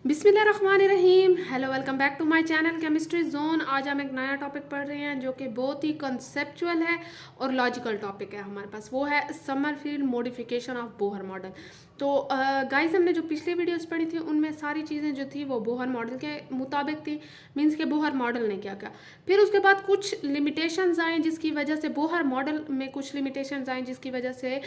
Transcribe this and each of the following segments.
बिस्मिल्लाहिर्रहमानिर्रहीम। Hello, welcome back to my channel chemistry zone. आज हम एक नया टॉपिक पढ़ रहे हैं जो कि बहुत ही कंसेप्चुअल है और लॉजिकल टॉपिक है हमारे पास। वो है Sommerfeld modification of Bohr model. तो गाइस, हमने जो पिछली वीडियोस पढ़ी थी उनमें सारी चीज़ें जो थी वो बोहर मॉडल के मुताबिक थी। मीन्स के बोहर मॉडल ने क्या क्या, फिर उसके बाद कुछ लिमिटेशंस आई जिसकी वजह से बोहर मॉडल में कुछ लिमिटेशंस आई जिसकी वजह से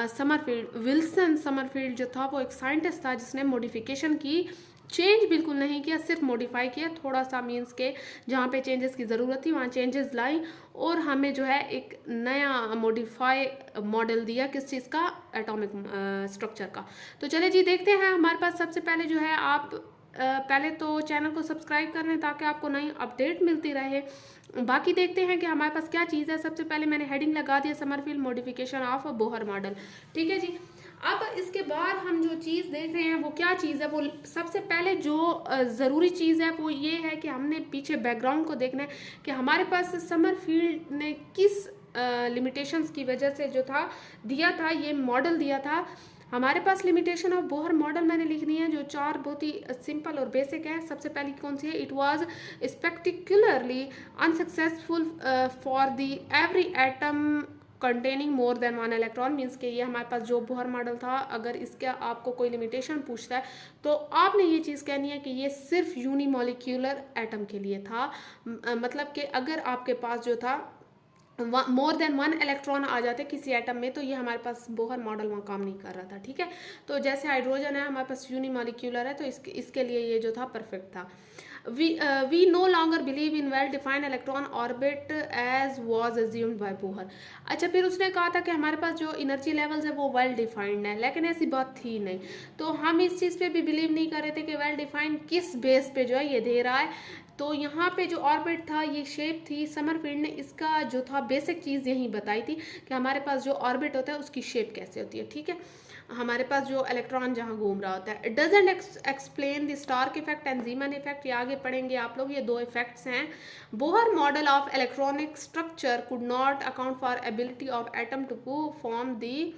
समरफील्ड विल्सन समरफील्ड जो था वो एक साइंटिस्ट था जिसने मॉडिफिकेशन की। चेंज बिल्कुल नहीं किया, सिर्फ मॉडिफाई किया थोड़ा सा। मीन्स के जहाँ पे चेंजेस की ज़रूरत थी वहाँ चेंजेस लाई और हमें जो है एक नया मॉडिफाई मॉडल दिया। किस चीज़ का? एटॉमिक स्ट्रक्चर का। तो चले जी देखते हैं। हमारे पास सबसे पहले जो है आप पहले तो चैनल को सब्सक्राइब कर लें ताकि आपको नई अपडेट मिलती रहे। बाकी देखते हैं कि हमारे पास क्या चीज़ है। सबसे पहले मैंने हेडिंग लगा दिया Sommerfeld modification of Bohr model. ठीक है जी। अब इसके बाद हम जो चीज़ देख रहे हैं वो क्या चीज़ है। वो सबसे पहले जो ज़रूरी चीज़ है वो ये है कि हमने पीछे बैकग्राउंड को देखना है कि हमारे पास समरफील्ड ने किस लिमिटेशंस की वजह से जो था दिया था, ये मॉडल दिया था। हमारे पास लिमिटेशन ऑफ बोहर मॉडल मैंने लिखनी है जो चार बहुत ही सिंपल और बेसिक है। सबसे पहली कौन सी है? It was spectacularly unsuccessful for the every atom containing more than one electron. Means के ये हमारे पास जो बोहर मॉडल था, अगर इसका आपको कोई लिमिटेशन पूछता है तो आपने ये चीज़ कहनी है कि ये सिर्फ यूनिमोलिक्यूलर एटम के लिए था। मतलब कि अगर आपके पास जो था मोर देन वन इलेक्ट्रॉन आ जाते किसी एटम में तो ये हमारे पास बोहर मॉडल वहाँ काम नहीं कर रहा था। ठीक है, तो जैसे हाइड्रोजन है हमारे पास यूनिमॉलिक्यूलर है तो इसके लिए ये जो था परफेक्ट था। We no longer believe in well defined electron orbit as was assumed by Bohr। अच्छा, फिर उसने कहा था कि हमारे पास जो इनर्जी लेवल्स है वो वेल डिफाइंड है, लेकिन ऐसी बात थी नहीं। तो हम इस चीज़ पे भी बिलीव नहीं कर रहे थे कि वेल डिफाइंड किस बेस पे जो है ये दे रहा है। तो यहाँ पे जो ऑर्बिट था, ये शेप थी, समरफील्ड ने इसका जो था बेसिक चीज़ यही बताई थी कि हमारे पास जो ऑर्बिट होता है उसकी शेप कैसे होती है। ठीक है, हमारे पास जो इलेक्ट्रॉन जहाँ घूम रहा होता है। It doesn't explain the Stark effect and Zeeman effect. ये आगे पढ़ेंगे आप लोग, ये दो इफेक्ट्स हैं। Bohr model of electronic structure could not account for ability of atom to form the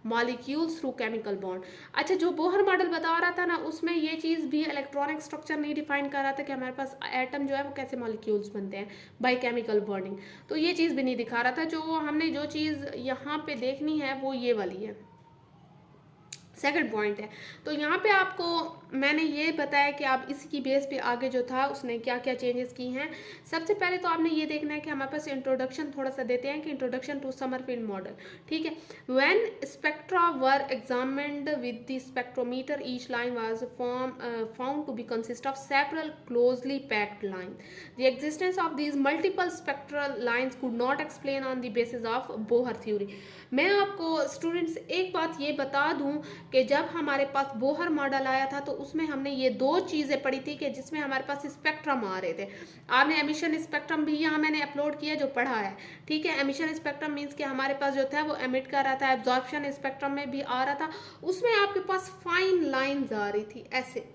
molecules through chemical bond. अच्छा, जो बोहर मॉडल बता रहा था ना उसमें ये चीज़ भी इलेक्ट्रॉनिक स्ट्रक्चर नहीं डिफाइन कर रहा था कि हमारे पास एटम जो है वो कैसे मॉलिक्यूल्स बनते हैं बाय केमिकल बॉन्डिंग। तो ये चीज़ भी नहीं दिखा रहा था। जो चीज़ यहाँ पे देखनी है वो ये वाली है, सेकंड पॉइंट है। तो यहाँ पे आपको मैंने ये बताया कि आप इसकी बेस पे आगे जो था उसने क्या क्या चेंजेस की हैं। सबसे पहले तो आपने ये देखना है कि हमारे पास इंट्रोडक्शन थोड़ा सा देते हैं कि इंट्रोडक्शन टू समरफील्ड मॉडल। ठीक है, when spectra were examined with the spectrometer each line was found to be consist of several closely packed line. The existence of these multiple spectral lines could not explain on the basis of Bohr theory. मैं आपको students एक बात ये बता दूं कि जब हमारे पास बोहर मॉडल आया था तो उसमें हमने ये दो चीज़ें पढ़ी थी कि जिसमें हमारे पास स्पेक्ट्रम आ रहे थे। आपने एमिशन स्पेक्ट्रम भी यहाँ मैंने अपलोड किया जो पढ़ा है। ठीक है, एमिशन स्पेक्ट्रम मीन्स कि हमारे पास जो था वो एमिट कर रहा था। एब्जॉर्प्शन स्पेक्ट्रम में भी आ रहा था, उसमें आपके पास फाइन लाइन्स आ रही थी, ऐसे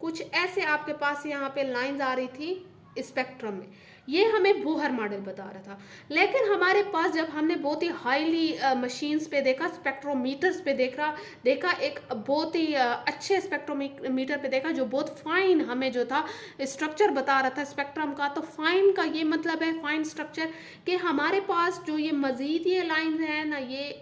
कुछ ऐसे आपके पास यहाँ पे लाइन्स आ रही थी स्पेक्ट्रम में। ये हमें बोहर मॉडल बता रहा था। लेकिन हमारे पास जब हमने बहुत ही हाईली मशीन्स पे देखा, स्पेक्ट्रोमीटर्स पे देखा एक बहुत ही अच्छे स्पेक्ट्रोमीटर पे देखा जो बहुत फाइन हमें जो था स्ट्रक्चर बता रहा था स्पेक्ट्रम का। तो फाइन का ये मतलब है फाइन स्ट्रक्चर कि हमारे पास जो ये मजीद ये लाइन है ना, ये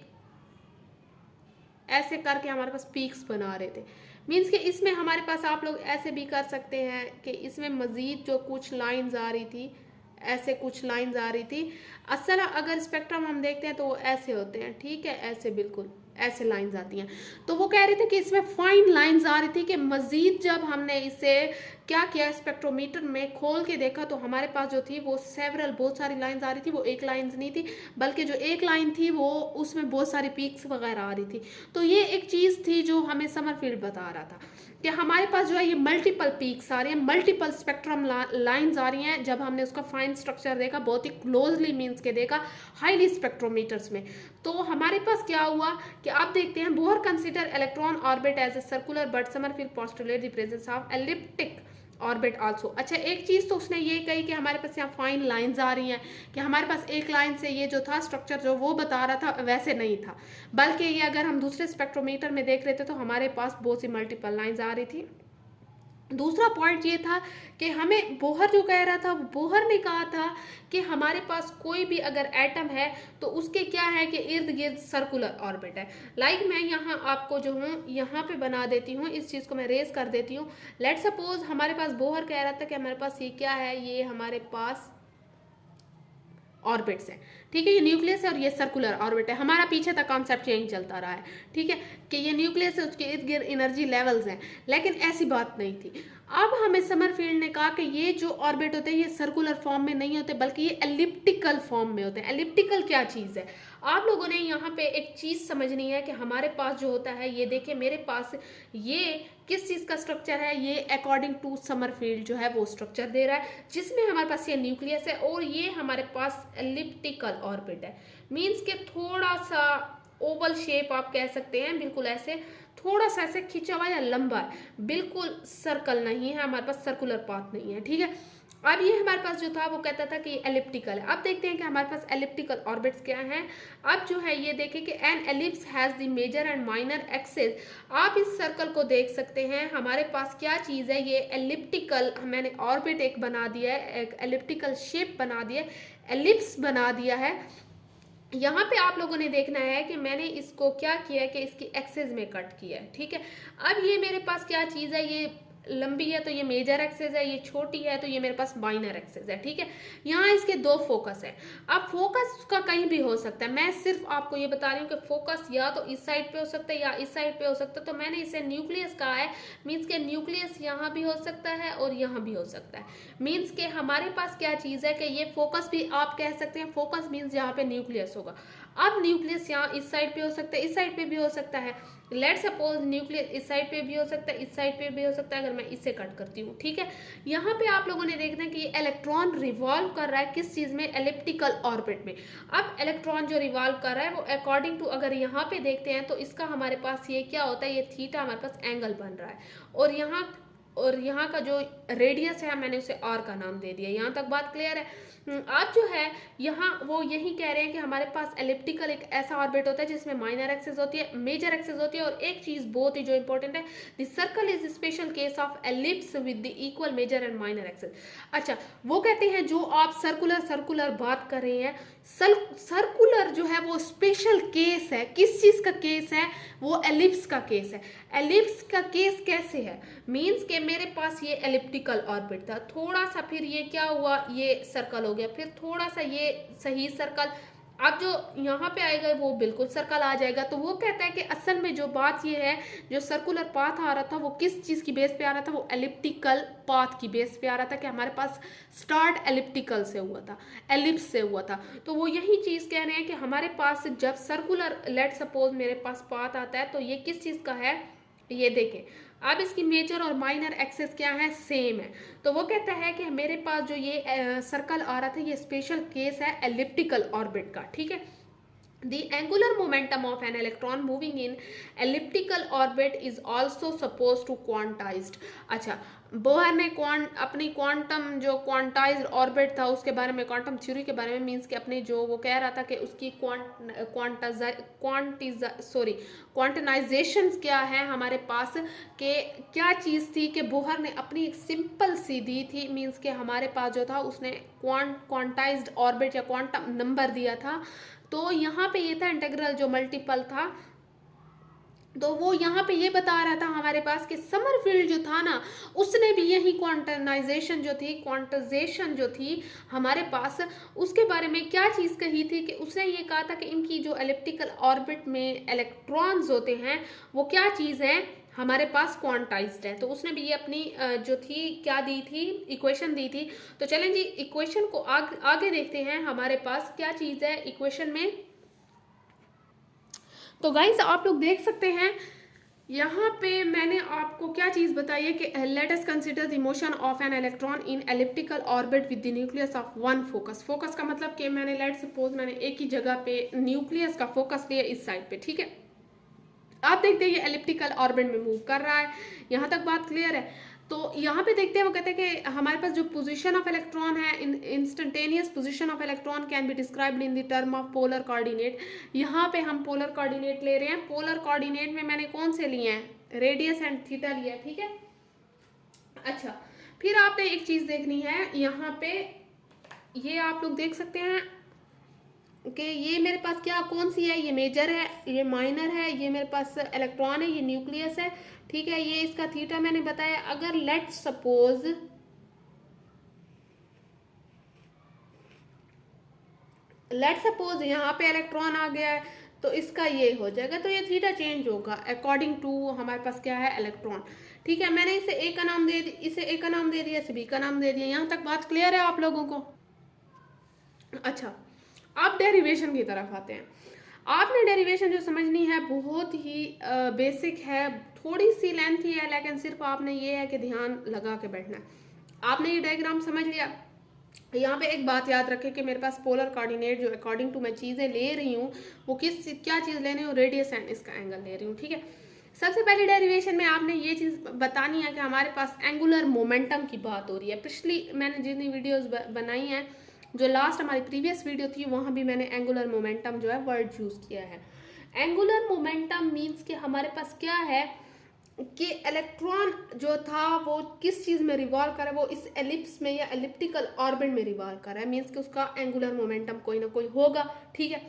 ऐसे करके हमारे पास पीक्स बना रहे थे। मीन्स कि इसमें हमारे पास आप लोग ऐसे भी कर सकते हैं कि इसमें मजीद जो कुछ लाइंस आ रही थी, ऐसे कुछ लाइंस आ रही थी। असल अगर स्पेक्ट्रम हम देखते हैं तो वो ऐसे होते हैं। ठीक है, ऐसे बिल्कुल ऐसे लाइंस आती हैं। तो वो कह रहे थे कि इसमें फाइन लाइंस आ रही थी कि मजीद जब हमने इसे क्या किया स्पेक्ट्रोमीटर में खोल के देखा तो हमारे पास जो थी वो सेवरल बहुत सारी लाइंस आ रही थी। वो एक लाइंस नहीं थी बल्कि जो एक लाइन थी वो उसमें बहुत सारी पीक्स वगैरह आ रही थी। तो ये एक चीज़ थी जो हमें समरफील्ड बता रहा था कि हमारे पास जो है ये मल्टीपल पीक्स आ रही हैं, मल्टीपल स्पेक्ट्रम लाइंस आ रही हैं। जब हमने उसका फाइन स्ट्रक्चर देखा बहुत ही क्लोजली मीन्स के देखा हाईली स्पेक्ट्रोमीटर्स में, तो हमारे पास क्या हुआ कि आप देखते हैं Bohr consider electron orbit as a circular but Sommerfeld postulate the presence of elliptic orbit also. अच्छा, एक चीज़ तो उसने ये कही कि हमारे पास यहाँ फाइन लाइंस आ रही हैं कि हमारे पास एक लाइन से ये जो था स्ट्रक्चर जो वो बता रहा था वैसे नहीं था, बल्कि ये अगर हम दूसरे स्पेक्ट्रोमीटर में देख रहे थे तो हमारे पास बहुत सी मल्टीपल लाइंस आ रही थी। दूसरा पॉइंट ये था कि हमें बोहर जो कह रहा था, बोहर ने कहा था कि हमारे पास कोई भी अगर एटम है तो उसके क्या है कि इर्द गिर्द सर्कुलर ऑर्बिट है। लाइक मैं यहाँ आपको जो हूँ यहाँ पे बना देती हूँ, इस चीज़ को मैं रेस कर देती हूँ। लेट सपोज हमारे पास बोहर कह रहा था कि हमारे पास ये क्या है, ये हमारे पास ऑर्बिट्स है, ठीक है, ये न्यूक्लियस है और ये सर्कुलर ऑर्बिट है। हमारा पीछे तक कॉन्सेप्ट यही चलता रहा है, ठीक है, कि ये न्यूक्लियस है, उसके इर्द गिर्द एनर्जी लेवल्स हैं, लेकिन ऐसी बात नहीं थी। अब हमें समरफील्ड ने कहा कि ये जो ऑर्बिट होते हैं ये सर्कुलर फॉर्म में नहीं होते बल्कि ये एलिप्टिकल फॉर्म में होते हैं। एलिप्टिकल क्या चीज़ है, आप लोगों ने यहाँ पे एक चीज़ समझनी है कि हमारे पास जो होता है, ये देखिए मेरे पास ये किस चीज़ का स्ट्रक्चर है, ये अकॉर्डिंग टू समरफील्ड जो है वो स्ट्रक्चर दे रहा है, जिसमें हमारे पास ये न्यूक्लियस है और ये हमारे पास एलिप्टिकल ऑर्बिट है। मीन्स के थोड़ा सा ओवल शेप आप कह सकते हैं, बिल्कुल ऐसे थोड़ा सा ऐसे खिंचा हुआ या लंबा है, बिल्कुल सर्कल नहीं है, हमारे पास सर्कुलर पाथ नहीं है, ठीक है। अब ये हमारे पास जो था वो कहता था कि ये एलिप्टिकल है। अब देखते हैं कि हमारे पास एलिप्टिकल ऑर्बिट्स क्या हैं। अब जो है ये देखें कि an ellipse has the major and minor axes. आप इस सर्कल को देख सकते हैं, हमारे पास क्या चीज़ है, ये एलिप्टिकल, मैंने ऑर्बिट एक बना दिया है, एक एलिप्टिकल शेप बना दिया है, एलिप्स बना दिया है। यहाँ पे आप लोगों ने देखना है कि मैंने इसको क्या किया है कि इसकी एक्सेस में कट किया है, ठीक है। अब ये मेरे पास क्या चीज़ है, ये लंबी है तो ये मेजर एक्सेस है, ये छोटी है तो ये मेरे पास माइनर एक्सेस है, ठीक है। यहाँ इसके दो फोकस है। अब फोकस उसका कहीं भी हो सकता है, मैं सिर्फ आपको ये बता रही हूँ कि फोकस या तो इस साइड पे हो सकता है या इस साइड पे हो सकता है। तो मैंने इसे न्यूक्लियस कहा है, मीन्स के न्यूक्लियस यहाँ भी हो सकता है और यहाँ भी हो सकता है। मीन्स के हमारे पास क्या चीज़ है कि ये फोकस भी आप कह सकते हैं, फोकस मीन्स यहाँ पे न्यूक्लियस होगा। अब न्यूक्लियस यहाँ इस साइड पे हो सकता है, इस साइड पे भी हो सकता है। लेट सपोज न्यूक्लियस इस साइड पे भी हो सकता है, इस साइड पे भी हो सकता है, अगर मैं इससे कट करती हूँ, ठीक है। यहाँ पे आप लोगों ने देखना है कि ये इलेक्ट्रॉन रिवॉल्व कर रहा है किस चीज़ में, एलिप्टिकल ऑर्बिट में। अब इलेक्ट्रॉन जो रिवॉल्व कर रहा है वो अकॉर्डिंग टू, अगर यहाँ पे देखते हैं तो इसका हमारे पास ये क्या होता है, ये थीटा हमारे पास एंगल बन रहा है, और यहाँ का जो रेडियस है मैंने उसे आर का नाम दे दिया। यहाँ तक बात क्लियर है। अब जो है यहाँ वो यही कह रहे हैं कि हमारे पास एलिप्टिकल एक ऐसा ऑर्बिट होता है जिसमें माइनर एक्सिस होती है, मेजर एक्सिस होती है, और एक चीज बहुत ही जो इंपॉर्टेंट है, the circle is special case of ellipse with the equal major and minor axis. अच्छा, वो कहते हैं जो आप सर्कुलर बात कर रहे हैं, सर्कुलर जो है वो स्पेशल केस है, किस चीज का केस है, वो एलिप्स का केस है। एलिप्स का केस कैसे है, मीन्स के मेरे पास ये एलिप्टिकल ऑर्बिट था, थोड़ा सा फिर ये क्या हुआ, ये सर्कल हो गया, फिर थोड़ा सा ये सही सर्कल, अब जो यहाँ पे आएगा वो बिल्कुल सर्कल आ जाएगा। तो वो कहता है कि असल में जो बात ये है, जो सर्कुलर पाथ आ रहा था वो किस चीज़ की बेस पे आ रहा था, वो एलिप्टिकल पाथ की बेस पे आ रहा था, कि हमारे पास स्टार्ट एलिप्टिकल से हुआ था, एलिप्स से हुआ था। तो वो यही चीज़ कह रहे हैं कि हमारे पास जब सर्कुलर, लेट सपोज मेरे पास पाथ आता है तो ये किस चीज़ का है, ये देखें। अब इसकी मेजर और माइनर एक्सेस क्या है, सेम है। तो वो कहता है कि मेरे पास जो ये सर्कल आ रहा था ये स्पेशल केस है एलिप्टिकल ऑर्बिट का, ठीक है। The angular momentum of an electron moving in elliptical orbit is also supposed to quantized। अच्छा, बोहर ने अपनी क्वांटम जो क्वांटाइज्ड ऑर्बिट था उसके बारे में, क्वांटम थ्योरी के बारे में, मीन्स कि अपने जो वो कह रहा था कि उसकी क्वांटनाइजेशन क्या है हमारे पास, कि क्या चीज़ थी कि बोहर ने अपनी एक सिंपल सी दी थी, मीन्स कि हमारे पास जो था उसने क्वांटाइज्ड ऑर्बिट या क्वांटम नंबर दिया था। तो यहाँ पे ये था इंटीग्रल जो मल्टीपल था, तो वो यहाँ पे ये बता रहा था हमारे पास कि समरफील्ड जो था ना, उसने भी यही क्वांटाइजेशन जो थी हमारे पास, उसके बारे में क्या चीज़ कही थी कि उसने ये कहा था कि इनकी जो एलिप्टिकल ऑर्बिट में इलेक्ट्रॉन्स होते हैं वो क्या चीज़ है, हमारे पास क्वांटाइज्ड है। तो उसने भी ये अपनी जो थी क्या दी थी, इक्वेशन दी थी। तो चलें जी इक्वेशन को आगे देखते हैं, हमारे पास क्या चीज़ है इक्वेशन में। तो गाइस आप लोग देख सकते हैं यहाँ पे मैंने आपको क्या चीज़ बताई है कि let us consider the motion of an electron in elliptical orbit with the nucleus of one focus. Focus का मतलब कि मैंने लेट सपोज मैंने एक ही जगह पे न्यूक्लियस का फोकस लिया इस साइड पे, ठीक है। आप देखते हैं ये एलिप्टिकल ऑर्बिट में मूव कर रहा है, यहाँ तक बात क्लियर है। तो यहाँ पे देखते हैं, वो कहते हैं कि हमारे पास जो पोजीशन ऑफ इलेक्ट्रॉन है, instantaneous position of electron can be described in the term of polar coordinate. यहाँ पे हम पोलर कोऑर्डिनेट ले रहे हैं। पोलर कोऑर्डिनेट में मैंने कौन से लिए हैं, रेडियस एंड थीटा लिया है, ठीक है। अच्छा, फिर आपने एक चीज़ देखनी है यहाँ पे, ये आप लोग देख सकते हैं कि ये मेरे पास क्या कौन सी है, ये मेजर है, ये माइनर है, ये मेरे पास इलेक्ट्रॉन है, ये न्यूक्लियस है, ठीक है। ये इसका थीटा मैंने बताया। अगर लेट सपोज यहाँ पे इलेक्ट्रॉन आ गया है, तो इसका ये हो जाएगा, तो ये थीटा चेंज होगा अकॉर्डिंग टू हमारे पास क्या है, इलेक्ट्रॉन। ठीक है, मैंने इसे ए का नाम दे दिया, इसे ए का नाम दे दिया, इसे बी का नाम दे दिया। यहाँ तक बात क्लियर है आप लोगों को? अच्छा, अब डेरिवेशन की तरफ आते हैं। आपने डेरिवेशन जो समझनी है बहुत ही बेसिक है, थोड़ी सी लेंथी है, लेकिन सिर्फ आपने ये है कि ध्यान लगा के बैठना है। आपने ये डायग्राम समझ लिया। यहाँ पे एक बात याद रखें कि मेरे पास पोलर कोऑर्डिनेट जो अकॉर्डिंग टू मैं चीज़ें ले रही हूँ वो क्या चीज़ ले रही हूँ, रेडियस एंड इसका एंगल ले रही हूँ, ठीक है। सबसे पहले डेरिवेशन में आपने ये चीज़ बतानी है कि हमारे पास एंगुलर मोमेंटम की बात हो रही है। पिछली मैंने जितनी वीडियोस बनाई हैं, जो लास्ट हमारी प्रीवियस वीडियो थी, वहाँ भी मैंने एंगुलर मोमेंटम जो है वर्ड यूज़ किया है। एंगुलर मोमेंटम मीन्स कि हमारे पास क्या है कि इलेक्ट्रॉन जो था वो किस चीज़ में रिवॉल्व कर रहा है, वो इस एलिप्स में या एलिप्टिकल ऑर्बिट में रिवॉल्व कर रहा है, मीन्स कि उसका एंगुलर मोमेंटम कोई ना कोई होगा, ठीक है।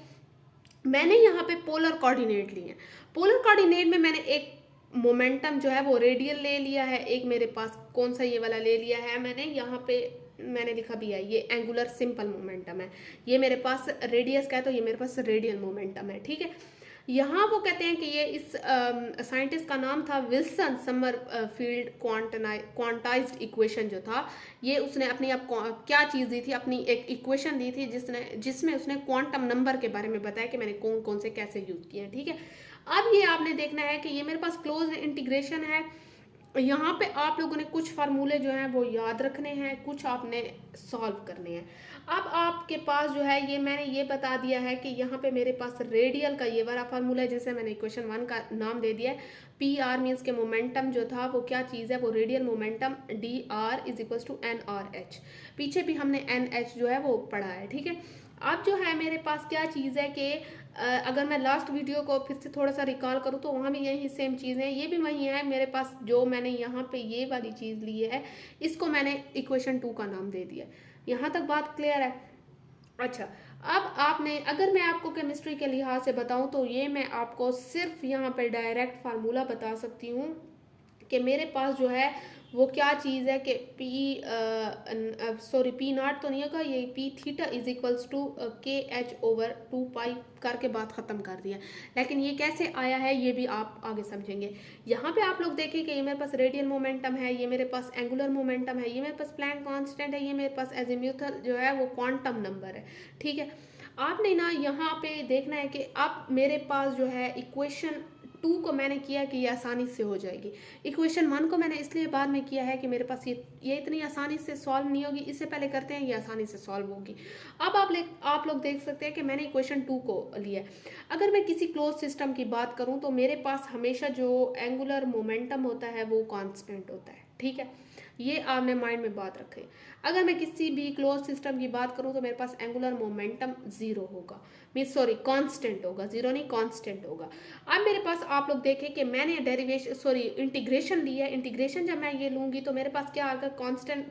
मैंने यहाँ पे पोलर कोऑर्डिनेट लिए हैं। पोलर कोऑर्डिनेट में मैंने एक मोमेंटम जो है वो रेडियल ले लिया है, एक मेरे पास कौन सा ये वाला ले लिया है मैंने, यहाँ पे मैंने लिखा भी है, ये एंगुलर सिंपल मोमेंटम है। ये मेरे पास रेडियस का है, तो ये मेरे पास रेडियल मोमेंटम है, ठीक है। यहाँ वो कहते हैं कि ये इस साइंटिस्ट का नाम था विल्सन समरफील्ड। क्वांटाइज्ड इक्वेशन जो था, ये उसने अपनी आप क्या चीज़ दी थी, अपनी एक इक्वेशन दी थी जिसमें उसने क्वांटम नंबर के बारे में बताया कि मैंने कौन कौन से कैसे यूज़ किए हैं, ठीक है। अब ये आपने देखना है कि ये मेरे पास क्लोज इंटीग्रेशन है। यहाँ पे आप लोगों ने कुछ फार्मूले जो हैं वो याद रखने हैं, कुछ आपने सॉल्व करने हैं। अब आपके पास जो है ये मैंने ये बता दिया है कि यहाँ पे मेरे पास रेडियल का ये वाला फार्मूला है, जिसे मैंने इक्वेशन 1 का नाम दे दिया है। पी आर मीन्स के मोमेंटम जो था वो क्या चीज़ है, वो radial momentum D R is equals to N R H. पीछे भी हमने एन एच जो है वो पढ़ा है, ठीक है। अब जो है मेरे पास क्या चीज़ है कि अगर मैं लास्ट वीडियो को फिर से थोड़ा सा रिकॉल करूँ तो वहाँ भी यही सेम चीज़ें हैं, ये भी वही है मेरे पास। जो मैंने यहाँ पे ये वाली चीज़ ली है, इसको मैंने इक्वेशन 2 का नाम दे दिया। यहाँ तक बात क्लियर है? अच्छा, अब आपने, अगर मैं आपको केमिस्ट्री के लिहाज से बताऊँ तो ये मैं आपको सिर्फ यहाँ पे डायरेक्ट फार्मूला बता सकती हूँ कि मेरे पास जो है वो क्या चीज़ है कि पी नॉट तो नहीं होगा, ये P theta is equals to K H over 2 pi करके बात ख़त्म कर दिया। लेकिन ये कैसे आया है ये भी आप आगे समझेंगे। यहाँ पे आप लोग देखें कि ये मेरे पास रेडियल मोमेंटम है, ये मेरे पास एंगुलर मोमेंटम है, ये मेरे पास प्लैंक कांस्टेंट है, ये मेरे पास एजीम्यूथल जो है वो क्वांटम नंबर है, ठीक है। आपने ना यहाँ पे देखना है कि अब मेरे पास जो है इक्वेशन 2 को मैंने किया कि ये आसानी से हो जाएगी। इक्वेशन 1 को मैंने इसलिए बाद में किया है कि मेरे पास ये इतनी आसानी से सॉल्व नहीं होगी, इससे पहले करते हैं ये आसानी से सॉल्व होगी। अब आप लोग देख सकते हैं कि मैंने इक्वेशन 2 को लिया। अगर मैं किसी क्लोज सिस्टम की बात करूं तो मेरे पास हमेशा जो एंगुलर मोमेंटम होता है वो कांस्टेंट होता है, ठीक है। ये आपने माइंड में बात रखें। अगर मैं किसी भी क्लोज सिस्टम की बात करूं तो मेरे पास एंगुलर मोमेंटम जीरो होगा, मीन्स सॉरी कांस्टेंट होगा, जीरो नहीं कांस्टेंट होगा। अब मेरे पास आप लोग देखें कि मैंने इंटीग्रेशन ली है। इंटीग्रेशन जब मैं ये लूंगी तो मेरे पास क्या आएगा, कांस्टेंट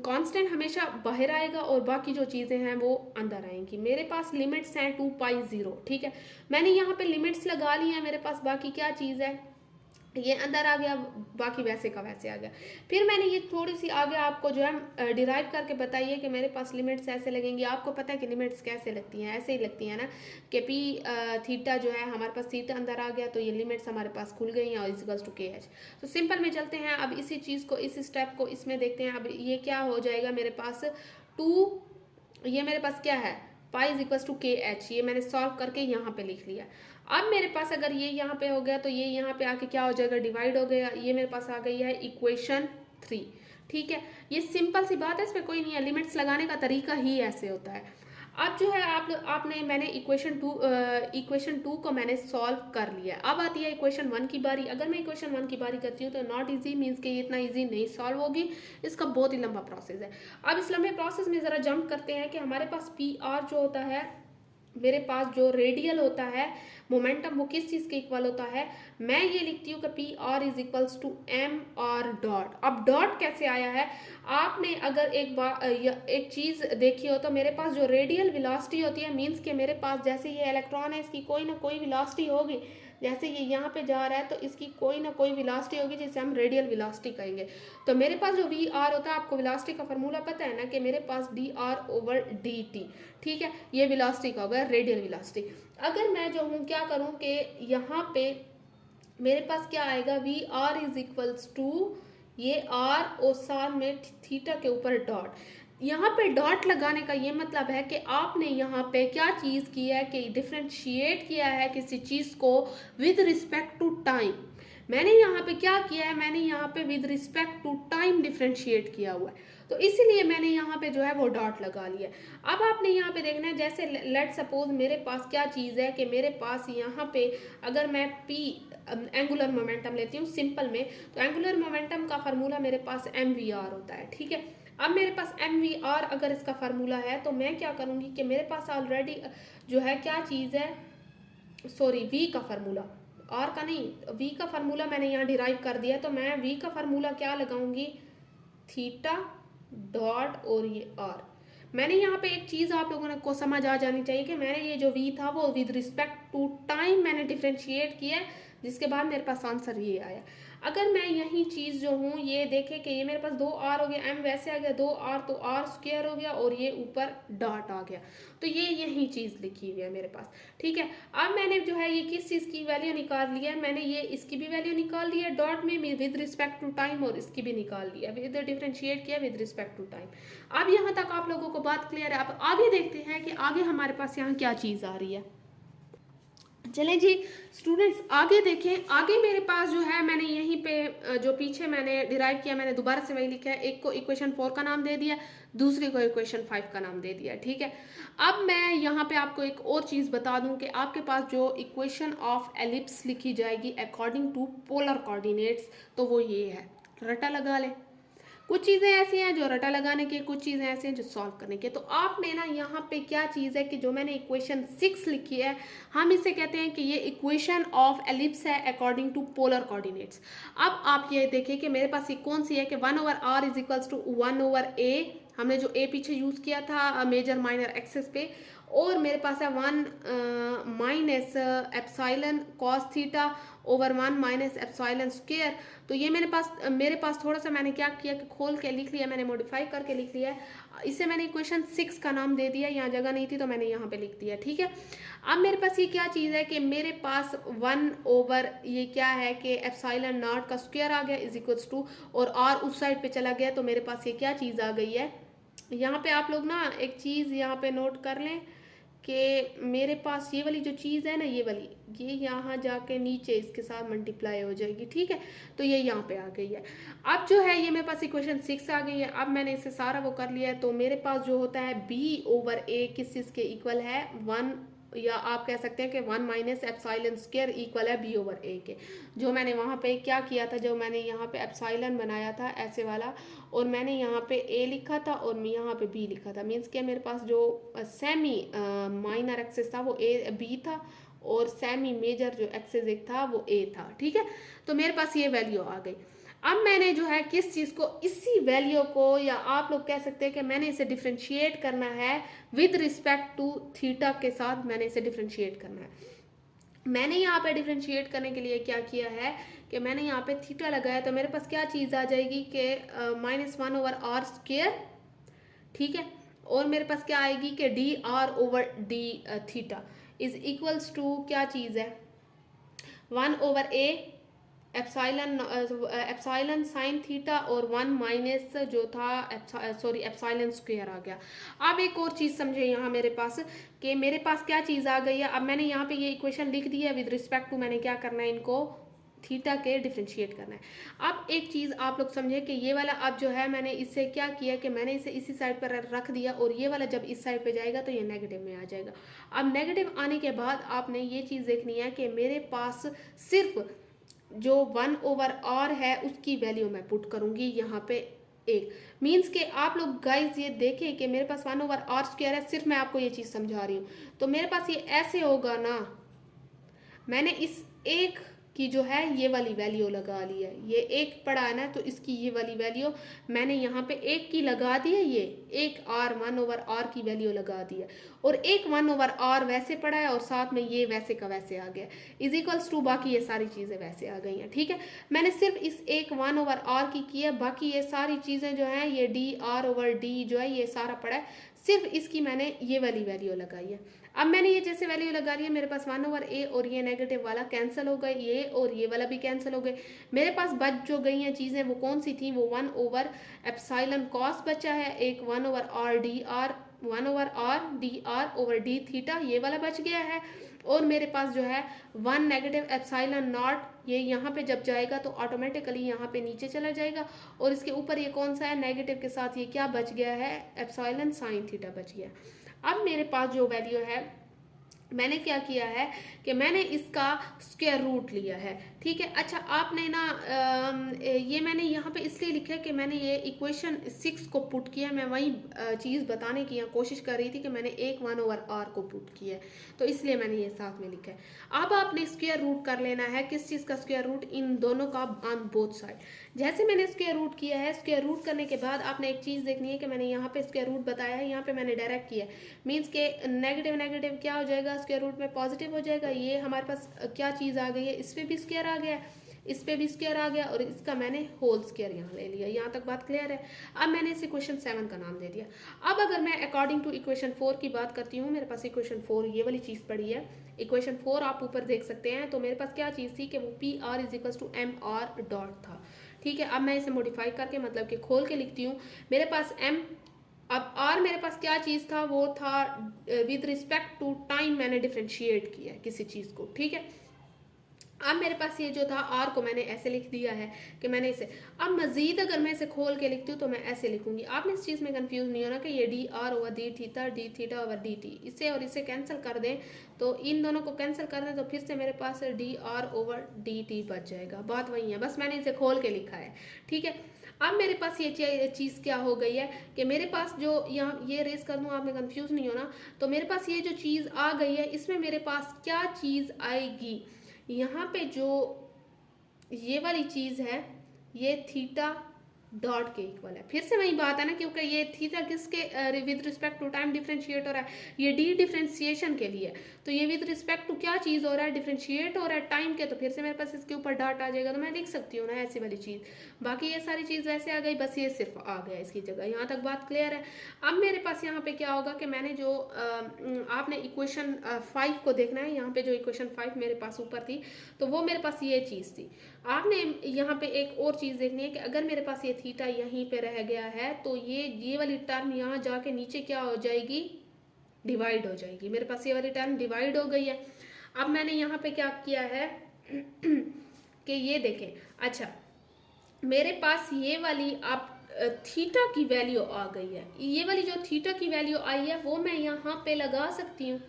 कांस्टेंट हमेशा बाहर आएगा और बाकी जो चीज़ें हैं वो अंदर आएंगी। मेरे पास लिमिट्स हैं 2 पाई 0, ठीक है। मैंने यहाँ पे लिमिट्स लगा ली हैं, मेरे पास बाकी क्या चीज़ है, ये अंदर आ गया, बाकी वैसे का वैसे आ गया। फिर मैंने ये थोड़ी सी आगे आपको जो है डिराइव करके बताइए कि मेरे पास लिमिट्स ऐसे लगेंगी। आपको पता है कि लिमिट्स कैसे लगती हैं, ऐसे ही लगती हैं ना कि पी थीटा जो है हमारे पास थीटा अंदर आ गया तो ये लिमिट्स हमारे पास खुल गई हैं और इक्वल्स टू के एच। तो सिंपल में चलते हैं अब इसी चीज़ को, इस स्टेप को इसमें देखते हैं। अब ये क्या हो जाएगा मेरे पास 2, ये मेरे पास क्या है pi is equals to K H, ये मैंने सॉल्व करके यहाँ पे लिख लिया। अब मेरे पास अगर ये यहाँ पे हो गया तो ये यहाँ पे आके क्या हो जाएगा, डिवाइड हो गया। ये मेरे पास आ गई है इक्वेशन 3, ठीक है। ये सिंपल सी बात है, इसमें कोई नहीं है, लिमिट्स लगाने का तरीका ही ऐसे होता है। अब जो है मैंने इक्वेशन 2 को मैंने सॉल्व कर लिया। अब आती है इक्वेशन 1 की बारी। अगर मैं इक्वेशन 1 की बारी करती हूँ तो नॉट इजी मीन्स कि ये इतना इजी नहीं सॉल्व होगी, इसका बहुत ही लंबा प्रोसेस है। अब इस लंबे प्रोसेस में ज़रा जंप करते हैं कि हमारे पास पी आर जो होता है मेरे पास जो रेडियल होता है मोमेंटम वो किस चीज़ के इक्वल होता है, मैं ये लिखती हूँ कि P R is equals to M R dot. अब डॉट कैसे आया है, आपने अगर एक चीज़ देखी हो तो मेरे पास जो रेडियल वेलोसिटी होती है, मीन्स कि मेरे पास जैसे ये इलेक्ट्रॉन है इसकी कोई ना कोई वेलोसिटी होगी, जैसे ये यहाँ पे जा रहा है तो इसकी कोई ना कोई वेलोसिटी होगी जिसे हम रेडियल वेलोसिटी कहेंगे। तो मेरे पास जो वी आर होता है, आपको वेलोसिटी का फार्मूला पता है ना कि मेरे पास D R over D T, ठीक है, ये वेलोसिटी का होगा, रेडियल वेलोसिटी। अगर मैं जो हूँ क्या करूँ कि यहाँ पे मेरे पास क्या आएगा, V R is equals to ये आर और साथ में थीटा के ऊपर डॉट। यहाँ पे डॉट लगाने का ये मतलब है कि आपने यहाँ पे क्या चीज़ की है कि डिफ्रेंशिएट किया है किसी चीज़ को विद रिस्पेक्ट टू टाइम। मैंने यहाँ पे क्या किया है, मैंने यहाँ पे with respect to time differentiate किया हुआ है, तो इसीलिए मैंने यहाँ पे जो है वो डॉट लगा लिया। अब आपने यहाँ पे देखना है, जैसे लेट सपोज मेरे पास क्या चीज़ है कि मेरे पास यहाँ पे अगर मैं पी एंगुलर मोमेंटम लेती हूँ सिंपल में, तो एंगुलर मोमेंटम का फार्मूला मेरे पास एम वी आर होता है, ठीक है। अब मेरे पास एम वी आर अगर इसका फार्मूला है तो मैं क्या करूँगी कि मेरे पास ऑलरेडी जो है क्या चीज़ है, सॉरी वी का फार्मूला, आर का नहीं, वी का फार्मूला मैंने यहाँ डिराइव कर दिया, तो मैं वी का फार्मूला क्या लगाऊंगी, थीटा डॉट और ये आर। मैंने यहाँ पे एक चीज़ आप लोगों को समझ आ जानी चाहिए कि मैंने ये जो वी था वो विद रिस्पेक्ट टू टाइम मैंने डिफ्रेंशिएट किया, जिसके बाद मेरे पास आंसर ये आया। अगर मैं यही चीज़ जो हूँ ये देखे कि ये मेरे पास 2r हो गया, m वैसे आ गया 2r तो r स्क्वायर हो गया और ये ऊपर डॉट आ गया, तो ये यही चीज़ लिखी हुई है मेरे पास, ठीक है। अब मैंने जो है ये किस चीज़ की वैल्यू निकाल लिया है, मैंने ये इसकी भी वैल्यू निकाल ली है डॉट में विद रिस्पेक्ट टू टाइम, और इसकी भी निकाल लिया विद डिफ्रेंशिएट किया विद रिस्पेक्ट टू टाइम। अब यहाँ तक आप लोगों को बात क्लियर है। अब आगे देखते हैं कि आगे हमारे पास यहाँ क्या चीज़ आ रही है। चलें जी स्टूडेंट्स, आगे देखें। आगे मेरे पास जो है मैंने यहीं पे जो पीछे मैंने डिराइव किया मैंने दोबारा से वही लिखा है, एक को इक्वेशन 4 का नाम दे दिया, दूसरे को इक्वेशन 5 का नाम दे दिया, ठीक है। अब मैं यहाँ पे आपको एक और चीज़ बता दूँ कि आपके पास जो इक्वेशन ऑफ एलिप्स लिखी जाएगी अकॉर्डिंग टू पोलर कोऑर्डिनेट्स, तो वो ये है, रटा लगा ले। कुछ चीज़ें ऐसी हैं जो रटा लगाने की, कुछ चीज़ें ऐसी हैं जो सॉल्व करने की। तो आपने ना यहाँ पे क्या चीज़ है कि जो मैंने इक्वेशन 6 लिखी है, हम इसे कहते हैं कि ये इक्वेशन ऑफ एलिप्स है अकॉर्डिंग टू पोलर कोऑर्डिनेट्स। अब आप ये देखिए कि मेरे पास ये कौन सी है कि 1/r is equals to 1/a, हमने जो a पीछे यूज़ किया था मेजर माइनर एक्सेस पे, और मेरे पास है 1 minus epsilon cos theta over 1 minus epsilon square. तो ये मेरे पास थोड़ा सा मैंने क्या किया कि खोल के लिख लिया, मैंने मॉडिफाई करके लिख लिया है, इसे मैंने इक्वेशन 6 का नाम दे दिया, यहाँ जगह नहीं थी तो मैंने यहाँ पे लिख दिया, ठीक है। अब मेरे पास ये क्या चीज़ है कि मेरे पास 1 ओवर ये क्या है कि एप्साइलन नॉट का स्क्वायर आ गया इज इक्वल्स टू, और r उस साइड पे चला गया, तो मेरे पास ये क्या चीज़ आ गई है। यहाँ पे आप लोग ना एक चीज़ यहाँ पे नोट कर लें कि मेरे पास ये वाली जो चीज़ है ना, ये वाली, ये यहाँ जाके नीचे इसके साथ मल्टीप्लाई हो जाएगी, ठीक है। तो ये यहाँ पे आ गई है। अब जो है ये मेरे पास इक्वेशन 6 आ गई है। अब मैंने इसे सारा वो कर लिया है, तो मेरे पास जो होता है b/a किस चीज़ के इक्वल है, 1, या आप कह सकते हैं कि 1 माइनस एप्साइलन स्क्वायर इक्वल है b/a के। जो मैंने वहाँ पे क्या किया था, जो मैंने यहाँ पे एप्साइलन बनाया था ऐसे वाला, और मैंने यहाँ पे a लिखा था और मैं यहाँ पे b लिखा था, मीन्स कि मेरे पास जो सेमी माइनर एक्सेस था वो b था, और सेमी मेजर जो एक्सेस एक था वो a था, ठीक है। तो मेरे पास ये वैल्यू आ गई। अब मैंने जो है किस चीज़ को, इसी वैल्यू को, या आप लोग कह सकते हैं कि मैंने इसे डिफ्रेंशिएट करना है विद रिस्पेक्ट टू थीटा के साथ, मैंने इसे डिफ्रेंशिएट करना है। मैंने यहाँ पे डिफ्रेंशिएट करने के लिए क्या किया है कि मैंने यहाँ पे थीटा लगाया, तो मेरे पास क्या चीज़ आ जाएगी कि -1/r स्क्वायर, ठीक है, और मेरे पास क्या आएगी कि dr/d theta is equals to क्या चीज़ है, 1/a एप्साइलन साइन थीटा और 1 माइनस जो था एप्साइलन स्क्वायर आ गया। अब एक और चीज़ समझे यहाँ मेरे पास कि मेरे पास क्या चीज़ आ गई है। अब मैंने यहाँ पे ये इक्वेशन लिख दी है, विद रिस्पेक्ट टू मैंने क्या करना है, इनको थीटा के डिफ्रेंशिएट करना है। अब एक चीज़ आप लोग समझे कि ये वाला अब जो है मैंने इससे क्या किया कि मैंने इसे इसी साइड पर रख दिया, और ये वाला जब इस साइड पे जाएगा तो ये नेगेटिव में आ जाएगा। अब नेगेटिव आने के बाद आपने ये चीज़ देखनी है कि मेरे पास सिर्फ जो 1/r है उसकी वैल्यू मैं पुट करूँगी यहाँ पे 1 मीन्स के आप लोग गाइज ये देखें कि मेरे पास 1/r² है, सिर्फ मैं आपको ये चीज़ समझा रही हूँ। तो मेरे पास ये ऐसे होगा ना, मैंने इस एक की जो है ये वाली वैल्यू लगा ली है, ये एक पड़ा है ना, तो इसकी ये वाली वैल्यू मैंने यहाँ पे एक की लगा दी है, ये एक r 1/r की वैल्यू लगा दी है, और एक 1/r वैसे पड़ा है, और साथ में ये वैसे का वैसे आ गया इज इक्वल्स टू बाकी ये सारी चीज़ें वैसे आ गई हैं। ठीक है, मैंने सिर्फ इस एक 1/r की है, बाकी ये सारी चीज़ें जो हैं ये dr/d जो है ये सारा पड़ा है, सिर्फ इसकी मैंने ये वाली वैल्यू लगाई है। अब मैंने ये जैसे वैल्यू लगा रही है, मेरे पास 1/a और ये नेगेटिव वाला कैंसिल हो गए, ये और ये वाला भी कैंसिल हो गए। मेरे पास बच जो गई हैं चीज़ें वो कौन सी थी, वो 1/एप्सिलॉन कॉस बचा है, एक 1/r/d/r/d थीटा ये वाला बच गया है, और मेरे पास जो है 1 नेगेटिव एप्सिलॉन नॉट, ये यहाँ पे जब जाएगा तो ऑटोमेटिकली यहाँ पे नीचे चला जाएगा, और इसके ऊपर ये कौन सा है, नेगेटिव के साथ ये क्या बच गया है, एप्सिलॉन साइन थीटा बच गया। अब मेरे पास जो वैल्यू है, मैंने क्या किया है कि मैंने इसका स्क्वायर रूट लिया है। ठीक है, अच्छा आपने ना ये मैंने यहाँ पे इसलिए लिखा है कि मैंने ये इक्वेशन 6 को पुट किया है, मैं वही चीज़ बताने की यहाँ कोशिश कर रही थी कि मैंने एक 1/r को पुट किया है, तो इसलिए मैंने ये साथ में लिखा है। अब आपने स्क्वायर रूट कर लेना है, किस चीज़ का स्क्वायर रूट, इन दोनों का ऑन बोथ साइड। जैसे मैंने स्क्वायर रूट किया है, स्क्वायर रूट करने के बाद आपने एक चीज़ देखनी है कि मैंने यहाँ पे स्क्वायर रूट बताया है, यहाँ पे मैंने डायरेक्ट किया है, मीन्स के नेगेटिव नेगेटिव क्या हो जाएगा, स्क्वायर रूट में पॉजिटिव हो जाएगा। ये हमारे पास क्या चीज़ आ गई है, इस पर भी स्क्वायर आ गया, इस पे भी स्क्वायर आ गया, और इसका मैंने होल स्क्वायर यहाँ ले लिया। यहाँ तक बात क्लियर है। अब मैंने इस इक्वेशन 7 का नाम दे दिया। अब अगर मैं अकॉर्डिंग टू इक्वेशन 4 की बात करती हूँ, मेरे पास इक्वेशन 4 ये वाली चीज़ पड़ी है, इक्वेशन 4 आप ऊपर देख सकते हैं। तो मेरे पास क्या चीज़ थी कि वो PR is equal to MR dot था। ठीक है, अब मैं इसे मॉडिफाई करके मतलब कि खोल के लिखती हूँ। मेरे पास M, अब R मेरे पास क्या चीज़ था, वो था विद रिस्पेक्ट टू टाइम मैंने डिफ्रेंशिएट किया है किसी चीज़ को। ठीक है, अब मेरे पास ये जो था R को मैंने ऐसे लिख दिया है कि मैंने इसे, अब मज़ीद अगर मैं इसे खोल के लिखती हूँ तो मैं ऐसे लिखूंगी। आपने इस चीज़ में कंफ्यूज नहीं होना कि ये d ओवर dt, इसे और इसे कैंसिल कर दें, तो इन दोनों को कैंसिल कर दें तो फिर से मेरे पास dr ओवर dt बच जाएगा। बात वही है, बस मैंने इसे खोल के लिखा है। ठीक है, अब मेरे पास ये चीज़ क्या हो गई है कि मेरे पास जो यहाँ ये रेस कर दूँ, आपने कंफ्यूज नहीं होना। तो मेरे पास ये जो चीज़ आ गई है, इसमें मेरे पास क्या चीज़ आएगी, यहाँ पे जो ये वाली चीज़ है ये थीटा डॉट के इक्वल है। फिर से वही बात है ना, क्योंकि ये थीटा किसके with respect to time differentiate हो रहा है, ये डी डिफरेंशिएशन के लिए, तो ये विद रिस्पेक्ट टू क्या चीज़ हो रहा है, डिफरेंशिएट हो रहा है टाइम के, तो फिर से मेरे पास इसके ऊपर डॉट आ जाएगा, तो मैं लिख सकती हूँ ना ऐसी वाली चीज़। बाकी ये सारी चीज़ वैसे आ गई, बस ये सिर्फ आ गया इसकी जगह। यहाँ तक बात क्लियर है। अब मेरे पास यहाँ पे क्या होगा कि मैंने जो आपने इक्वेशन 5 को देखना है, यहाँ पे जो इक्वेशन 5 मेरे पास ऊपर थी, तो वो मेरे पास ये चीज़ थी। आपने यहाँ पे एक और चीज़ देखनी है कि अगर मेरे पास ये थीटा यहीं पे रह गया है, तो ये वाली टर्म यहाँ जाके नीचे क्या हो जाएगी, डिवाइड हो जाएगी। मेरे पास ये वाली टर्म डिवाइड हो गई है। अब मैंने यहाँ पे क्या किया है कि ये देखें, अच्छा मेरे पास ये वाली आप थीटा की वैल्यू आ गई है, ये वाली जो थीटा की वैल्यू आई है वो मैं यहाँ पे लगा सकती हूँ।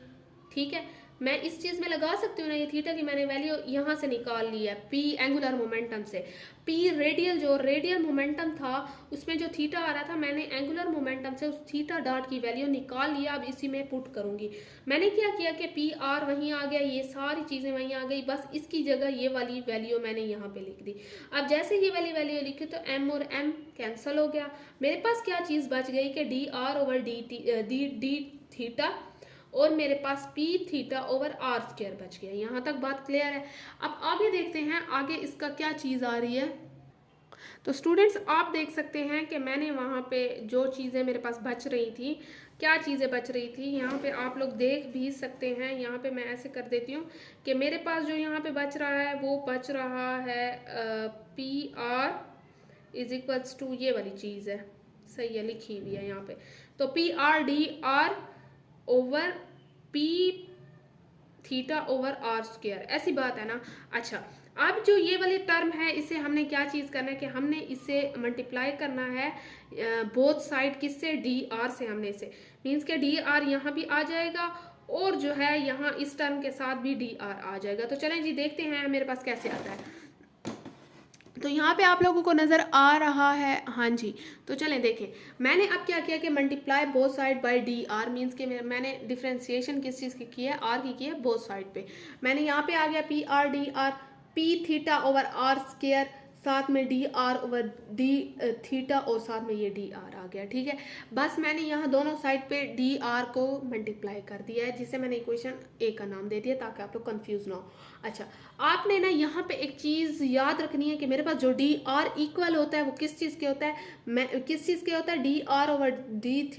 ठीक है, मैं इस चीज़ में लगा सकती हूँ ना, ये थीटा की मैंने वैल्यू यहाँ से निकाल ली है, P एंगुलर मोमेंटम से। P रेडियल, जो रेडियल मोमेंटम था उसमें जो थीटा आ रहा था, मैंने एंगुलर मोमेंटम से उस थीटा डॉट की वैल्यू निकाल लिया। अब इसी में पुट करूँगी। मैंने क्या किया कि PR वहीं आ गया, ये सारी चीज़ें वहीं आ गई, बस इसकी जगह ये वाली वैल्यू मैंने यहाँ पे लिख दी। अब जैसे ये वाली वैल्यू लिखी तो M और M कैंसिल हो गया। मेरे पास क्या चीज़ बच गई कि dr ओवर डी थीटा, और मेरे पास P theta over R square बच गया। यहाँ तक बात क्लियर है। अब आगे देखते हैं आगे इसका क्या चीज़ आ रही है। तो स्टूडेंट्स आप देख सकते हैं कि मैंने वहाँ पे जो चीज़ें मेरे पास बच रही थी, क्या चीज़ें बच रही थी, यहाँ पे आप लोग देख भी सकते हैं। यहाँ पे मैं ऐसे कर देती हूँ कि मेरे पास जो यहाँ पे बच रहा है वो बच रहा है PR इज इक्वल्स टू ये वाली चीज़ है, सही है लिखी हुई है यहाँ पे, तो PRDR over P theta over R square, ऐसी बात है ना। अच्छा अब जो ये वाली टर्म है इसे हमने क्या चीज़ करना है कि हमने इसे मल्टीप्लाई करना है बोथ साइड, किससे, DR से। हमने इसे मीन्स के DR यहाँ भी आ जाएगा, और जो है यहाँ इस टर्म के साथ भी DR आ जाएगा। तो चलें जी देखते हैं मेरे पास कैसे आता है। तो यहाँ पे आप लोगों को नज़र आ रहा है, हाँ जी। तो चलें देखें, मैंने अब क्या किया कि multiply both side by D R, means के मैंने डिफ्रेंसिएशन किस चीज़ की है, आर की है बोथ साइड पे। मैंने यहाँ पे आ गया P R D R, P theta over R square, साथ में D R over D theta, और साथ में ये डी आर आ गया, ठीक है। बस मैंने यहाँ दोनों साइड पे डी आर को मल्टीप्लाई कर दिया है, जिसे मैंने इक्वेशन ए का नाम दे दिया ताकि आप लोग कंफ्यूज ना हो। अच्छा, आपने ना यहाँ पे एक चीज़ याद रखनी है कि मेरे पास जो डी आर इक्वल होता है वो किस चीज़ के होता है, मैं किस चीज़ के होता है, D R over D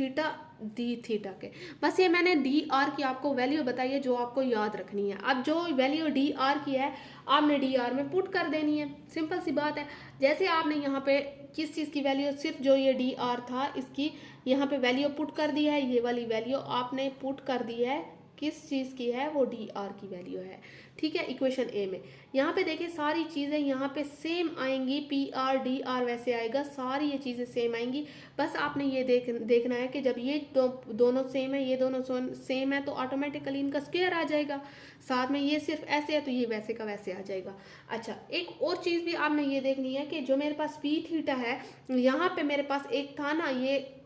theta के। बस ये मैंने डी आर की आपको वैल्यू बताई है जो आपको याद रखनी है। अब जो वैल्यू डी आर की है आपने डी आर में पुट कर देनी है, सिंपल सी बात है। जैसे आपने यहाँ पे किस चीज़ की वैल्यू, सिर्फ जो ये डी आर था इसकी यहाँ पे वैल्यू पुट कर दी है, ये वाली वैल्यू आपने पुट कर दी है, किस चीज़ की है, वो डी आर की वैल्यू है, ठीक है, इक्वेशन ए में। यहाँ पे देखिए सारी चीज़ें यहाँ पे सेम आएंगी, पी आर डी आर वैसे आएगा, सारी ये चीज़ें सेम आएंगी। बस आपने ये देखना है कि जब ये दोनों सेम है, ये दोनों सेम है, तो ऑटोमेटिकली इनका स्क्वायर आ जाएगा। साथ में ये सिर्फ ऐसे है तो ये वैसे का वैसे आ जाएगा। अच्छा, एक और चीज़ भी आपने ये देखनी है कि जो मेरे पास पी थीटा है, यहाँ पे मेरे पास एक था ना, ये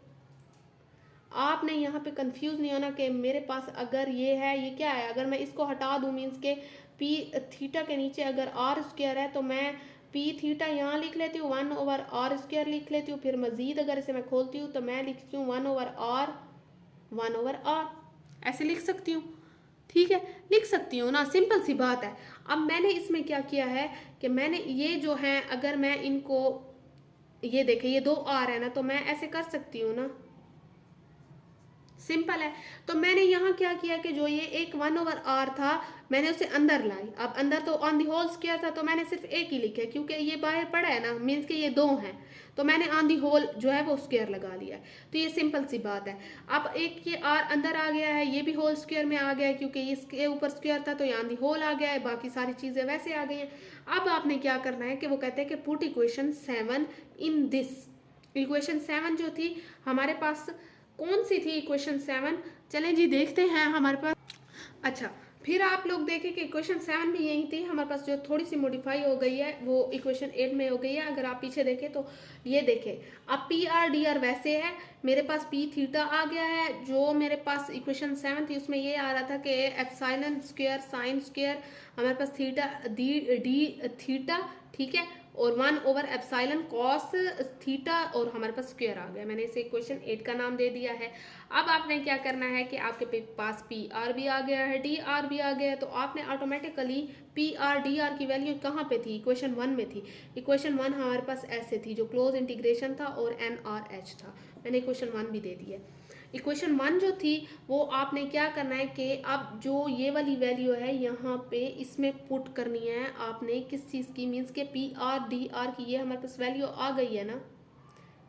आपने यहाँ पे कंफ्यूज नहीं होना कि मेरे पास अगर ये है, ये क्या है, अगर मैं इसको हटा दूँ मीन्स के पी थीटा के नीचे अगर आर स्क्वायर है तो मैं पी थीटा यहाँ लिख लेती हूँ, 1/r² लिख लेती हूँ। फिर मजीद अगर इसे मैं खोलती हूँ तो मैं लिखती हूँ 1/r, ऐसे लिख सकती हूँ, ठीक है, लिख सकती हूँ ना, सिंपल सी बात है। अब मैंने इसमें क्या किया है कि मैंने ये जो है, अगर मैं इनको, ये देखे ये 2r है ना, तो मैं ऐसे कर सकती हूँ ना, सिंपल है। तो मैंने यहाँ क्या किया कि जो ये एक 1/r था मैंने उसे अंदर लाई। अब अंदर तो ऑन दी होल स्क्वायर था तो मैंने सिर्फ एक ही लिखा है, क्योंकि ये बाहर पड़ा है ना, मीन्स कि ये 2 हैं, तो मैंने ऑन दी होल जो है वो स्क्वायर लगा लिया है। तो ये सिंपल सी बात है। अब एक ये आर अंदर आ गया है, ये भी होल स्क्वायर में आ गया है, क्योंकि इसके ऊपर स्क्वायर था तो ये ऑन दी होल आ गया है, बाकी सारी चीज़ें वैसे आ गई हैं। अब आपने क्या करना है कि वो कहते हैं कि put equation 7 in this. Equation 7 जो थी हमारे पास, कौन सी थी इक्वेशन 7, चलें जी देखते हैं हमारे पास। अच्छा, फिर आप लोग देखें कि इक्वेशन 7 भी यही थी हमारे पास, जो थोड़ी सी मॉडिफाई हो गई है वो इक्वेशन 8 में हो गई है। अगर आप पीछे देखें तो ये देखें, अब पी आर डी आर वैसे है, मेरे पास पी थीटा आ गया है। जो मेरे पास इक्वेशन 7 थी उसमें ये आ रहा था कि एप्सिलॉन स्क्वायर साइन स्क्वायर, हमारे पास थीटा डी थीटा, ठीक है, और 1/एप्सिलॉन कॉस थीटा, और हमारे पास स्क्वायर आ गया। मैंने इसे इक्वेशन 8 का नाम दे दिया है। अब आपने क्या करना है कि आपके पास पी आर भी आ गया है, डी आर भी आ गया है, तो आपने automatically P R D are की वैल्यू कहाँ पे थी, इक्वेशन 1 में थी। इक्वेशन 1 हमारे पास ऐसे थी, जो क्लोज इंटीग्रेशन था और एन आर एच था। मैंने इक्वेशन 1 भी दे दी है। इक्वेशन 1 जो थी वो आपने क्या करना है कि अब जो ये वाली वैल्यू है यहाँ पे इसमें पुट करनी है आपने, किस चीज़ की, मीन्स के पी आर डी आर की। ये हमारे पास वैल्यू आ गई है ना,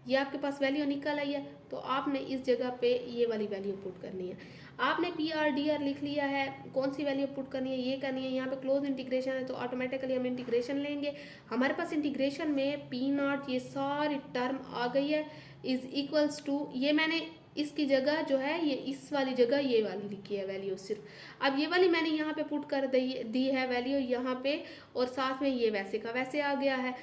ये आपके पास वैल्यू निकल आई है, तो आपने इस जगह पे ये वाली वैल्यू पुट करनी है। आपने पी आर डी आर लिख लिया है, कौन सी वैल्यू पुट करनी है, ये करनी है। यहाँ पे क्लोज इंटीग्रेशन है तो ऑटोमेटिकली हम इंटीग्रेशन लेंगे। हमारे पास इंटीग्रेशन में पी नॉट ये सारी टर्म आ गई है, इज इक्वल्स टू, ये मैंने इसकी जगह जो है ये इस वाली जगह ये वाली लिखी है वैल्यू सिर्फ। अब ये वाली मैंने यहाँ पे पुट कर दी है वैल्यू यहाँ पे, और साथ में ये वैसे का वैसे आ गया है।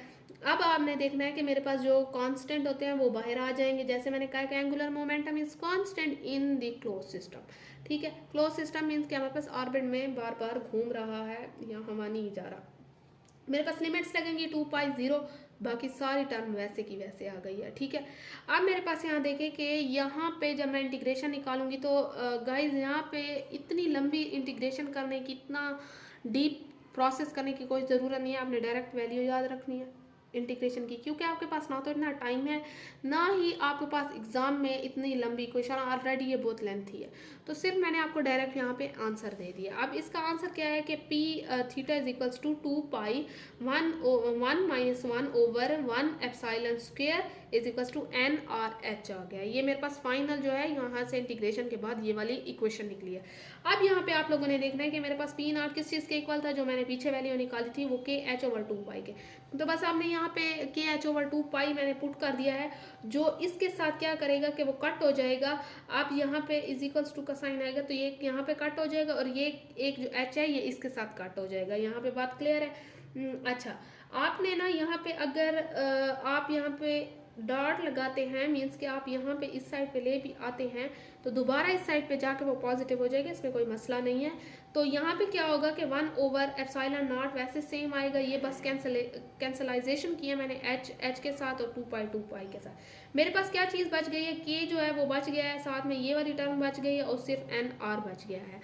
अब आपने देखना है कि मेरे पास जो कांस्टेंट होते हैं वो बाहर आ जाएंगे। जैसे मैंने कहा कि angular momentum is constant in the close system, ठीक है। क्लोज सिस्टम मीन्स कि हमारे पास ऑर्बिट में बार बार घूम रहा है, यहाँ हवा नहीं जा रहा। मेरे पास लिमिट्स लगेंगी 2π0, बाकी सारी टर्म वैसे की वैसे आ गई है, ठीक है। अब मेरे पास यहाँ देखें कि यहाँ पे जब मैं इंटीग्रेशन निकालूंगी तो गाइज यहाँ पे इतनी लंबी इंटीग्रेशन करने की, इतना डीप प्रोसेस करने की कोई ज़रूरत नहीं है। आपने डायरेक्ट वैल्यू याद रखनी है इंटीग्रेशन की, क्योंकि आपके पास ना तो इतना टाइम है, ना ही आपके पास एग्जाम में इतनी लंबी इक्वेशन, ऑलरेडी ये बहुत लेंथी है। तो सिर्फ मैंने आपको डायरेक्ट यहाँ पे आंसर दे दिया। अब इसका आंसर क्या है कि P theta is equals to 2π1/1/1 is equals to N R H आ गया। ये मेरे पास फाइनल जो है यहाँ से इंटीग्रेशन के बाद ये वाली इक्वेशन निकली है। अब यहाँ पे आप लोगों ने देखना है कि मेरे पास पी नॉट किस चीज़ के इक्वल था, जो मैंने पीछे वैल्यू निकाली थी वो के एच ओवर 2π के। तो बस आपने यहाँ पे के एच ओवर 2π मैंने पुट कर दिया है, जो इसके साथ क्या करेगा कि वो कट हो जाएगा। आप यहाँ पे इज इक्वल्स टू का साइन आएगा तो ये यहाँ पे कट हो जाएगा, और ये एक जो एच है ये इसके साथ कट हो जाएगा। यहाँ पे बात क्लियर है। अच्छा, आपने ना यहाँ पे अगर आप यहाँ पे डॉट लगाते हैं, मीन्स कि आप यहाँ पे इस साइड पे ले भी आते हैं तो दोबारा इस साइड पे जाके वो पॉजिटिव हो जाएगा, इसमें कोई मसला नहीं है। तो यहाँ पे क्या होगा कि 1/एप्सिलॉन नॉट वैसे सेम आएगा, ये बस कैंसलाइजेशन किया मैंने एच के साथ और 2 पाई के साथ। मेरे पास क्या चीज़ बच गई है, के जो है वो बच गया है, साथ में ये वाली टर्म बच गई है और सिर्फ एन आर बच गया है।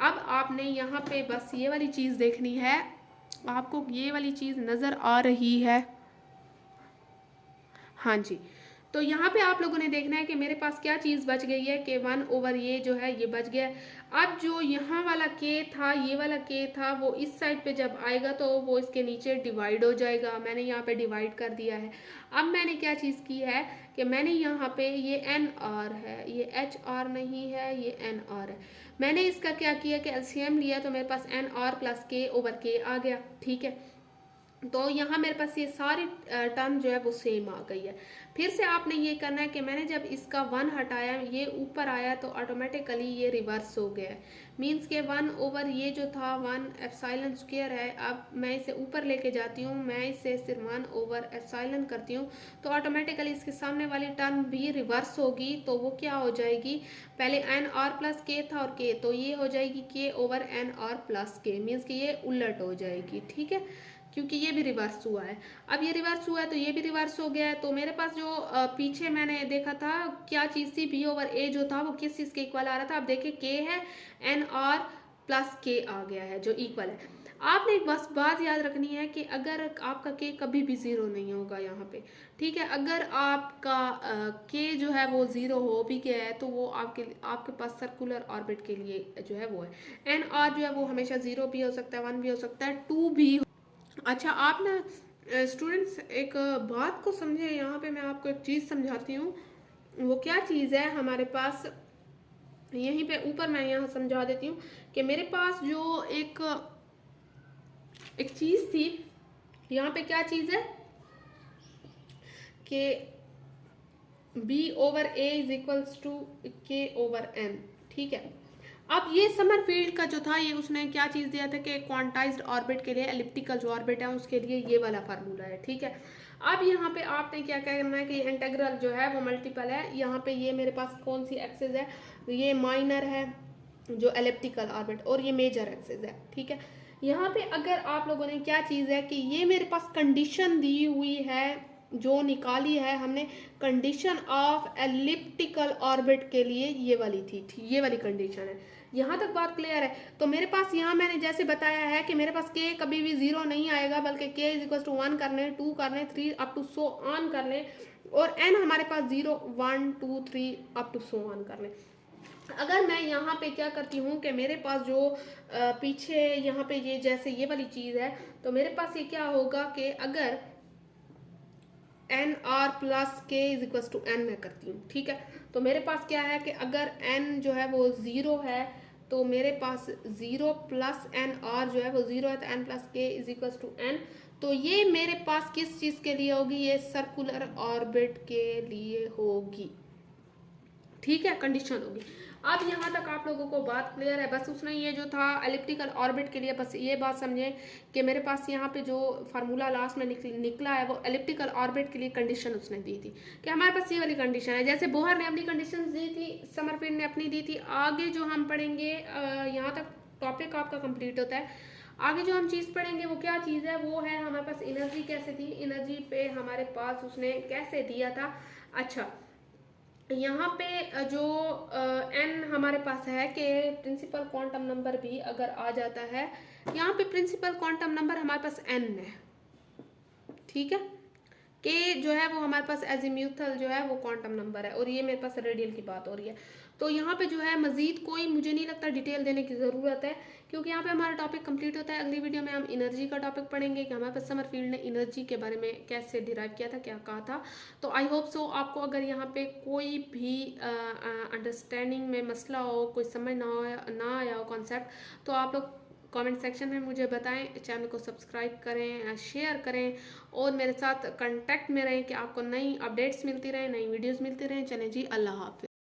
अब आपने यहाँ पे बस ये वाली चीज़ देखनी है, आपको ये वाली चीज़ नज़र आ रही है, हाँ जी। तो यहाँ पे आप लोगों ने देखना है कि मेरे पास क्या चीज़ बच गई है कि 1 ओवर ये जो है ये बच गया है। अब जो यहाँ वाला के था, ये वाला के था, वो इस साइड पे जब आएगा तो वो इसके नीचे डिवाइड हो जाएगा। मैंने यहाँ पे डिवाइड कर दिया है। अब मैंने क्या चीज़ की है कि मैंने यहाँ पे ये एन आर है, ये एच आर नहीं है, ये एन आर है। मैंने इसका क्या किया कि एलसीएम लिया तो मेरे पास एन आर प्लस के ओवर के आ गया, ठीक है। तो यहाँ मेरे पास ये सारी टर्म जो है वो सेम आ गई है। फिर से आपने ये करना है कि मैंने जब इसका 1 हटाया, ये ऊपर आया तो ऑटोमेटिकली ये रिवर्स हो गया है। मीन्स के 1 ओवर ये जो था 1 एप्सिलॉन स्क्वायर है, अब मैं इसे ऊपर लेके जाती हूँ, मैं इसे सिर्फ 1 ओवर एप्सिलॉन करती हूँ तो ऑटोमेटिकली इसके सामने वाली टर्म भी रिवर्स होगी। तो वो क्या हो जाएगी, पहले एन आर प्लस के था और के, तो ये हो जाएगी के ओवर एन आर प्लस के, मीन्स कि ये उलट हो जाएगी, ठीक है, क्योंकि ये भी रिवर्स हुआ है। अब ये रिवर्स हुआ है तो ये भी रिवर्स हो गया है। तो मेरे पास जो पीछे मैंने देखा था क्या चीज़ थी, बी ओवर ए जो था वो किस चीज़ के इक्वल आ रहा था, अब देखिए के है, एन आर प्लस के आ गया है जो इक्वल है। आपने एक बस बात याद रखनी है कि अगर आपका के कभी भी ज़ीरो नहीं होगा यहाँ पे, ठीक है। अगर आपका के जो है वो ज़ीरो हो भी गया है तो वो आपके पास सर्कुलर ऑर्बिट के लिए जो है वो है। एन आर जो है वो हमेशा ज़ीरो भी हो सकता है, 1 भी हो सकता है, 2 भी। अच्छा, आप ना स्टूडेंट्स एक बात को समझे, यहाँ पे मैं आपको एक चीज़ समझाती हूँ। वो क्या चीज़ है हमारे पास, यहीं पे ऊपर मैं यहाँ समझा देती हूँ कि मेरे पास जो एक चीज़ थी, यहाँ पे क्या चीज़ है कि B over A is equals to K over N, ठीक है। अब ये समर फील्ड का जो था, ये उसने क्या चीज़ दिया था कि क्वांटाइज्ड ऑर्बिट के लिए, एलिप्टिकल जो ऑर्बिट है उसके लिए ये वाला फार्मूला है, ठीक है। अब यहाँ पे आपने क्या करना है कि इंटीग्रल जो है वो मल्टीपल है। यहाँ पे ये मेरे पास कौन सी एक्सिस है, ये माइनर है जो एलिप्टिकल ऑर्बिट, और ये मेजर एक्सिस है, ठीक है। यहाँ पे अगर आप लोगों ने क्या चीज़ है कि ये मेरे पास कंडीशन दी हुई है जो निकाली है हमने, कंडीशन ऑफ एलिप्टिकल ऑर्बिट के लिए ये वाली थी, ये वाली कंडीशन है। यहाँ तक बात क्लियर है। तो मेरे पास यहाँ मैंने जैसे बताया है कि मेरे पास के कभी भी ज़ीरो नहीं आएगा, बल्कि के इज इक्वल टू 1 कर लें, 2 कर लें, 3 अप टू सो ऑन कर लें, और एन हमारे पास 0 1 2 3 अप टू सो ऑन कर लें। अगर मैं यहाँ पे क्या करती हूँ कि मेरे पास जो पीछे यहाँ पे ये जैसे ये वाली चीज़ है, तो मेरे पास ये क्या होगा कि अगर एन आर प्लस के इज इक्वल टू एन मैं करती हूँ, ठीक है। तो मेरे पास क्या है कि अगर एन जो है वो 0 है तो मेरे पास 0 प्लस एन आर जो है वो 0 है, तो एन प्लस के इज इक्वल टू एन। तो ये मेरे पास किस चीज़ के लिए होगी, ये सर्कुलर ऑर्बिट के लिए होगी, ठीक है, कंडीशन होगी। अब यहाँ तक आप लोगों को बात क्लियर है। बस उसने ये जो था एलिप्टिकल ऑर्बिट के लिए बस ये बात समझें कि मेरे पास यहाँ पे जो फार्मूला लास्ट में निकला है वो एलिप्टिकल ऑर्बिट के लिए कंडीशन उसने दी थी कि हमारे पास ये वाली कंडीशन है। जैसे बोहर ने अपनी कंडीशन दी थी, समरफील्ड ने अपनी दी थी। आगे जो हम पढ़ेंगे, यहाँ तक टॉपिक आपका कंप्लीट होता है। आगे जो हम चीज़ पढ़ेंगे वो क्या चीज़ है, वो है हमारे पास एनर्जी कैसे थी, एनर्जी पे हमारे पास उसने कैसे दिया था। अच्छा, यहाँ पे जो एन हमारे पास है कि प्रिंसिपल क्वांटम नंबर भी अगर आ जाता है, यहाँ पे प्रिंसिपल क्वांटम नंबर हमारे पास एन है, ठीक है। के जो है वो हमारे पास एजीम्यूथल जो है वो क्वांटम नंबर है, और ये मेरे पास रेडियल की बात हो रही है। तो यहाँ पे जो है मज़ीद कोई मुझे नहीं लगता डिटेल देने की ज़रूरत है, क्योंकि यहाँ पे हमारा टॉपिक कंप्लीट होता है। अगली वीडियो में हम एनर्जी का टॉपिक पढ़ेंगे कि हमारे पास समरफील्ड ने एनर्जी के बारे में कैसे डिराइव किया था, क्या कहा था। तो आई होप सो आपको अगर यहाँ पे कोई भी अंडरस्टैंडिंग में मसला हो, कोई समझ ना आया हो कॉन्सेप्ट, तो आप लोग कमेंट सेक्शन में मुझे बताएं। चैनल को सब्सक्राइब करें, शेयर करें, और मेरे साथ कांटेक्ट में रहें कि आपको नई अपडेट्स मिलती रहें, नई वीडियोस मिलती रहें। चलें जी, अल्लाह हाफ़िज़।